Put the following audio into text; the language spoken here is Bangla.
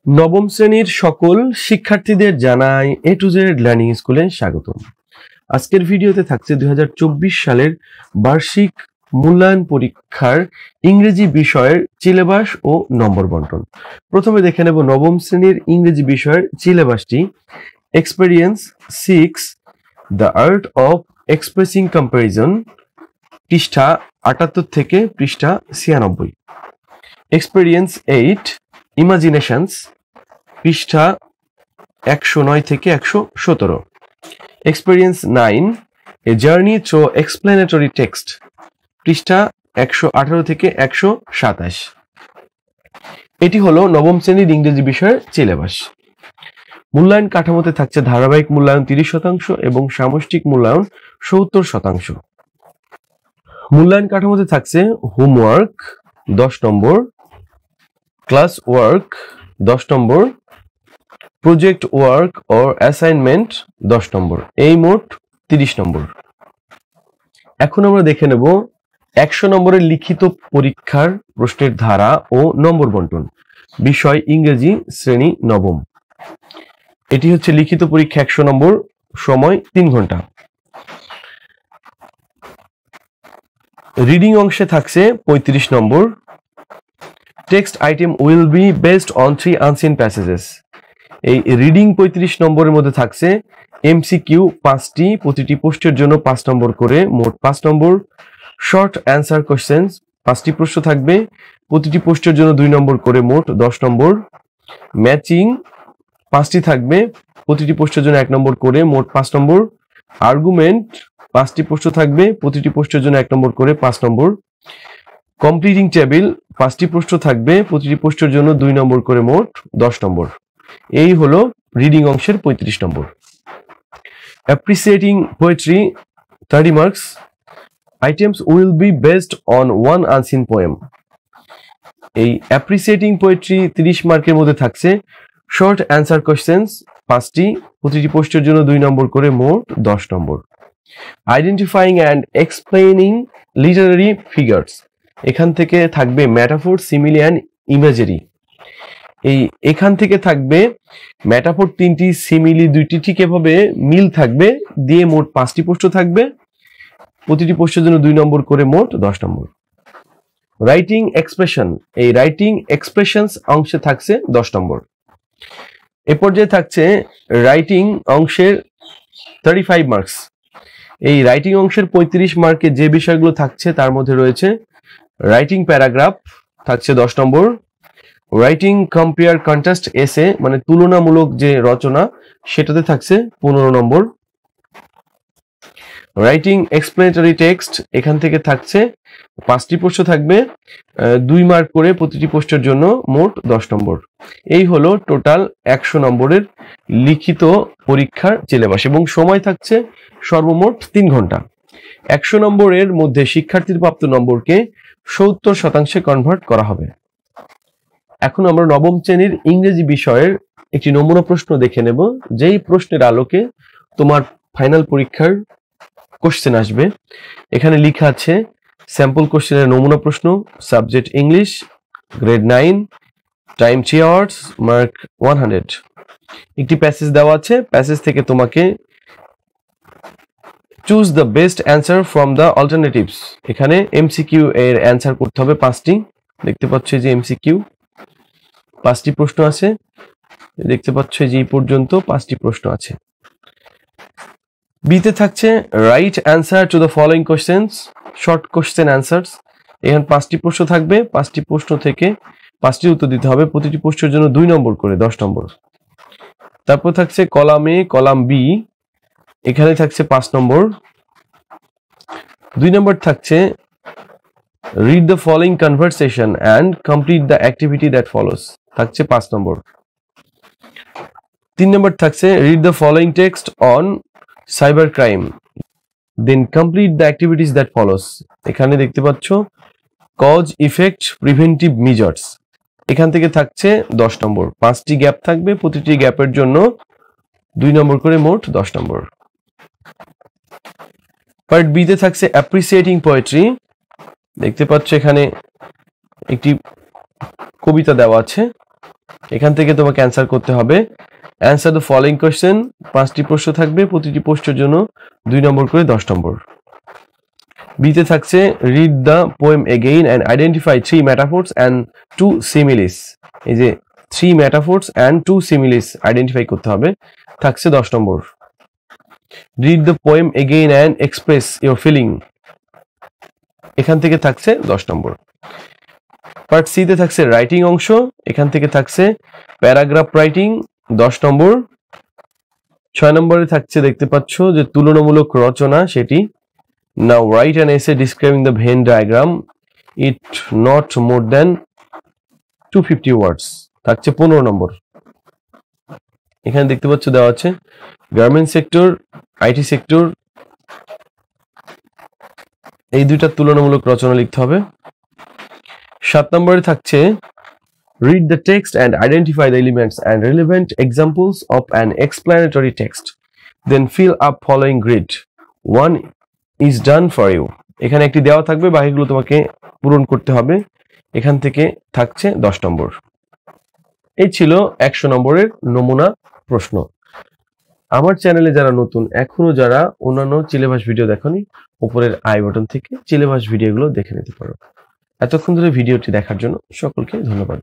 নবম শ্রেণীর সকল শিক্ষার্থীদের জানাই এ টু জেড লার্নিং স্কুলে স্বাগতম। আজকের ভিডিওতে থাকছে 2024 সালের বার্ষিক মূল্যায়ন পরীক্ষার ইংরেজি বিষয়ের সিলেবাস ও নম্বর বন্টন। প্রথমে দেখে নেব নবম শ্রেণীর ইংরেজি বিষয়ের সিলেবাসটি। Experience 6, the art of expressing comparison, পৃষ্ঠা 78 থেকে পৃষ্ঠা 96। এক্সপেরিয়েন্স 8, ইমাজিনেশনস, পৃষ্ঠা 109 থেকে 117। Experience 9, a journey through explanatory text, পৃষ্ঠা 118 থেকে 127। এটি হলো নবম শ্রেণীর ইংরেজি বিষয়ের সিলেবাস। মূল্যায়ন কাঠামোতে থাকছে ধারাবাহিক মূল্যায়ন 30% এবং সামষ্টিক মূল্যায়ন 70%। মূল্যায়ন কাঠামোতে থাকছে হোমওয়ার্ক 10 নম্বর, ক্লাস ওয়ার্ক 10 নম্বর, প্রজেক্ট ওয়ার্ক ও অ্যাসাইনমেন্ট 10 নম্বর, এই মোট 30 নম্বর। এখন আমরা দেখে নেব 100 নম্বরের লিখিত পরীক্ষার প্রশ্নের ধারা ও নম্বর বন্টন। বিষয় ইংরেজি, শ্রেণী নবম। এটি হচ্ছে লিখিত পরীক্ষা 100 নম্বর, সময় 3 ঘন্টা। রিডিং অংশে থাকছে 35 number. Text item will be based on 3 unseen passages. এই রিডিং 35 নম্বরের মধ্যে থাকছে এমসিকিউ 5টি, প্রতিটি পোস্টের জন্য 5 নম্বর করে, মোট 5 নম্বর। শর্ট অ্যান্সার কোশ্চেন্স 5টি প্রশ্ন থাকবে, প্রতিটি পোস্টের জন্য 2 নম্বর করে, মোট 10 নম্বর। ম্যাচিং 5টি থাকবে, প্রতিটি পোস্টের জন্য 1 নম্বর করে, মোট 5 নম্বর। আর্গুমেন্ট 5টি প্রশ্ন থাকবে, প্রতিটি পোস্টের জন্য 1 নম্বর করে, 5 নম্বর। কমপ্লিটিং টেবিল 5টি প্রশ্ন থাকবে, প্রতিটি পোস্টের জন্য 2 নম্বর করে, মোট 10 নম্বর। এই হলো রিডিং অংশের 35 number. Appreciating poetry 30 marks. Items will be based on 1 unseen poem. এই অ্যাপ্রিসিয়েটিং পোয়েট্রি 30 মার্কের মধ্যে থাকছে শর্ট অ্যান্সার কোশ্চেন্স 5টি, প্রতিটি পোস্টের জন্য 2 নম্বর করে, মোট 10 number. Identifying and explaining literary figures, এখান থেকে থাকবে ম্যাটাফোর, সিমিলি অ্যান্ড ইমেজারি। এখান থেকে থাকবে ম্যাটাফোর 3টি, সিমিলি 2টি, ঠিক এভাবে মিল থাকবে দিয়ে মোট 5টি প্রশ্ন থাকবে, প্রতিটি প্রশ্নের জন্য 2 নম্বর করে, মোট 10 নম্বর। রাইটিং এক্সপ্রেশন, এই রাইটিং এক্সপ্রেশনস অংশে থাকছে 10 নম্বর। এ পর্যায়ে থাকছে রাইটিং অংশের 35 মার্কস। এই রাইটিং অংশের 35 মার্কে যে বিষয়গুলো থাকছে তার মধ্যে রয়েছে রাইটিং প্যারাগ্রাফ থাকছে 10 নম্বর, রাইটিং কম্পেয়ার কন্ট্রাস্ট এসে মানে তুলনামূলক যে রচনা সেটাতে থাকছে 15 নম্বর। রাইটিং এক্সপ্লেনেটরি টেক্সট, এখান থেকে থাকছে 5টি প্রশ্ন থাকবে, 2 মার্ক করে, প্রতিটি পোস্টের জন্য, মোট 10 নম্বর। এই হলো টোটাল 100 নম্বরের লিখিত পরীক্ষার সিলেবাস এবং সময় থাকছে সর্বমোট 3 ঘন্টা। 100 নম্বরের মধ্যে শিক্ষার্থীর প্রাপ্ত নম্বরকে 70% কনভার্ট করা হবে। এখন আমরা নবম শ্রেণীর ইংরেজি বিষয়ের একটি নমুনা প্রশ্ন দেখে নেব, যেই প্রশ্নের আলোকে তোমার ফাইনাল পরীক্ষার কোশ্চেন আসবে। এখানে লেখা আছে স্যাম্পল কোশ্চেনের নমুনা প্রশ্ন, subject English, grade 9, time 3 hours, mark 100। একটি প্যাসেজ দেওয়া আছে, প্যাসেজ থেকে তোমাকে choose the best answer from the alternatives. এখানে এমসিকিউ এর অ্যান্সার করতে হবে 5টি। দেখতে পাচ্ছ যে এমসিকিউ 5টি প্রশ্ন আছে, দেখতে পাচ্ছ যে এই পর্যন্ত 5টি প্রশ্ন আছে। বিতে থাকছে right answer to the following questions, short question answers. এখানে 5টি প্রশ্ন থাকবে, 5টি প্রশ্ন থেকে 5টি উত্তর দিতে হবে, প্রতিটি প্রশ্নের জন্য 2 নম্বর করে, 10 নম্বর। তারপর থাকছে কলাম এ, কলাম বি, এখানে থাকছে 5 নম্বর। 2 নম্বর থাকছে read the following conversation and complete the activity that follows, থাকছে 5 নম্বর। 3 নম্বর থাকছে read the following text on cyber crime, then complete the activities that follows. এখানে দেখতে পাচ্ছ কজ, ইফেক্ট, প্রিভেন্টিভ মেজার্স, এখান থেকে থাকছে 10 নম্বর। 5টি গ্যাপ থাকবে, প্রতিটি গ্যাপের জন্য 2 নম্বর করে, মোট 10 নম্বর। পার্ট বি তে থাকছে অ্যাপ্রিসিয়েটিং পোয়েট্রি। দেখতে পাচ্ছ এখানে একটি কবিতা দেওয়া আছে, এখান থেকে তোমাকে অ্যান্সার করতে হবে। অ্যান্সার দ্য ফলোইং কোশ্চেন, 5টি প্রশ্ন থাকবে, প্রতিটি প্রশ্নের জন্য 2 নম্বর করে 10 নম্বর। বিতে থাকছে read the poem again and identify 3 metaphors and 2 similes. এই যে 3 মেটাফোর্স অ্যান্ড 2 সিমিলিস আইডেন্টিফাই করতে হবে, থাকছে 10 number. Read the poem again and express your feeling, এখান থেকে থাকছে 10 নম্বর। পার্ট সি তে থাকছে রাইটিং অংশ, এখান থেকে থাকছে প্যারাগ্রাফ রাইটিং 10 নম্বর। 6 নম্বরে থাকছে দেখতে পাচ্ছ যে তুলনামূলক রচনা, সেটি now write an essay describing the Venn diagram, it not more than 250 words, থাকছে 15 নম্বর। এখানে দেখতে পাচ্ছ দেওয়া আছে গার্মেন্ট সেক্টর, আইটি সেক্টর, এই দুইটা তুলনামূলক রচনা লিখতে হবে। 7 নম্বরে থাকছে read the text and identify the elements and relevant examples of an explanatory text, then fill up following grid, 1 is done for you। এখানে একটি দেওয়া থাকবে, বাকিগুলো তোমাকে পূরণ করতে হবে, এখান থেকে থাকছে 10 নম্বর। এই ছিল 100 নম্বরের নমুনা প্রশ্ন। আমার চ্যানেলে যারা নতুন, এখনো যারা অন্যান্য সিলেবাস ভিডিও দেখোনি, উপরের আই বাটন থেকে সিলেবাস ভিডিওগুলো দেখে নিতে পারো। এতক্ষণ ধরে ভিডিওটি দেখার জন্য সকলকে ধন্যবাদ।